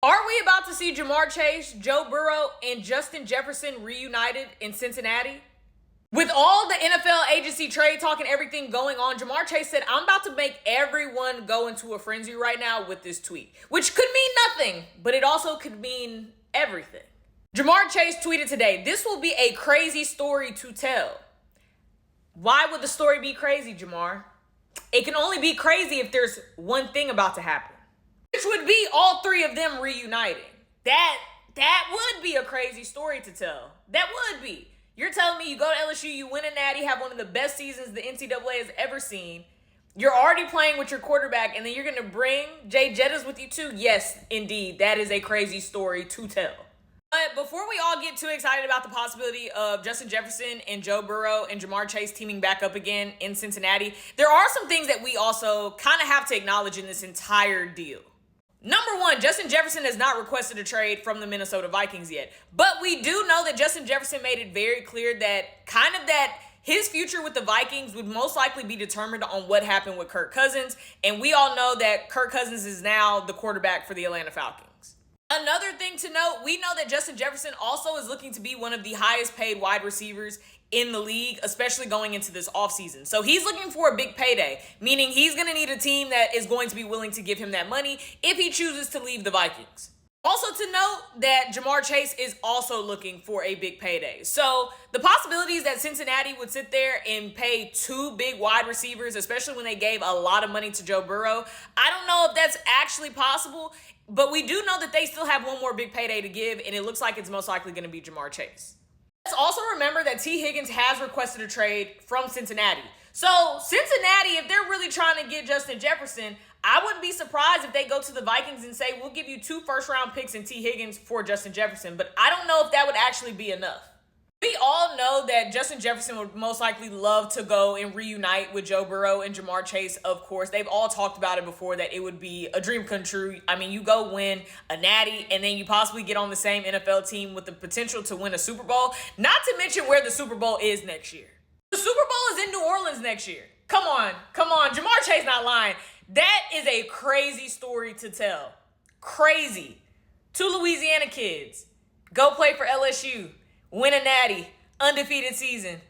Are we about to see Jamar Chase, Joe Burrow, and Justin Jefferson reunited in Cincinnati? With all the NFL agency trade talk and everything going on, Jamar Chase said, I'm about to make everyone go into a frenzy right now with this tweet, which could mean nothing, but it also could mean everything. Jamar Chase tweeted today, this will be a crazy story to tell. Why would the story be crazy, Jamar? It can only be crazy if there's one thing about to happen, which would be all three of them reuniting. That would be a crazy story to tell. That would be. You're telling me you go to LSU, you win a natty, have one of the best seasons the NCAA has ever seen. You're already playing with your quarterback, and then you're going to bring Jay Jettas with you too? Yes, indeed. That is a crazy story to tell. But before we all get too excited about the possibility of Justin Jefferson and Joe Burrow and Jamar Chase teaming back up again in Cincinnati, there are some things that we also kind of have to acknowledge in this entire deal. Number one, Justin Jefferson has not requested a trade from the Minnesota Vikings yet. But we do know that Justin Jefferson made it very clear that his future with the Vikings would most likely be determined on what happened with Kirk Cousins. And we all know that Kirk Cousins is now the quarterback for the Atlanta Falcons. Another thing to note, we know that Justin Jefferson also is looking to be one of the highest paid wide receivers in the league, especially going into this offseason. So he's looking for a big payday, meaning he's going to need a team that is going to be willing to give him that money if he chooses to leave the Vikings. Also to note that Jamar Chase is also looking for a big payday. So the possibilities that Cincinnati would sit there and pay two big wide receivers, especially when they gave a lot of money to Joe Burrow, I don't know if that's actually possible, but we do know that they still have one more big payday to give, and it looks like it's most likely going to be Jamar Chase. Let's also remember that T. Higgins has requested a trade from Cincinnati. So Cincinnati, if they're really trying to get Justin Jefferson, I wouldn't be surprised if they go to the Vikings and say, we'll give you 2 first-round picks and T. Higgins for Justin Jefferson. But I don't know if that would actually be enough. We all know that Justin Jefferson would most likely love to go and reunite with Joe Burrow and Jamar Chase, of course. They've all talked about it before, that it would be a dream come true. I mean, you go win a natty, and then you possibly get on the same NFL team with the potential to win a Super Bowl. Not to mention where the Super Bowl is next year. The Super Bowl is in New Orleans next year. Come on. Jamar Chase not lying. That is a crazy story to tell. Crazy. 2 Louisiana kids. Go play for LSU. Win a natty, undefeated season,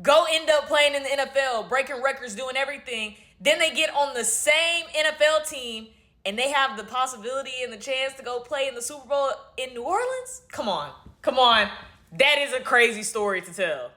go end up playing in the NFL, breaking records, doing everything. Then they get on the same NFL team and they have the possibility and the chance to go play in the Super Bowl in New Orleans? Come on. That is a crazy story to tell.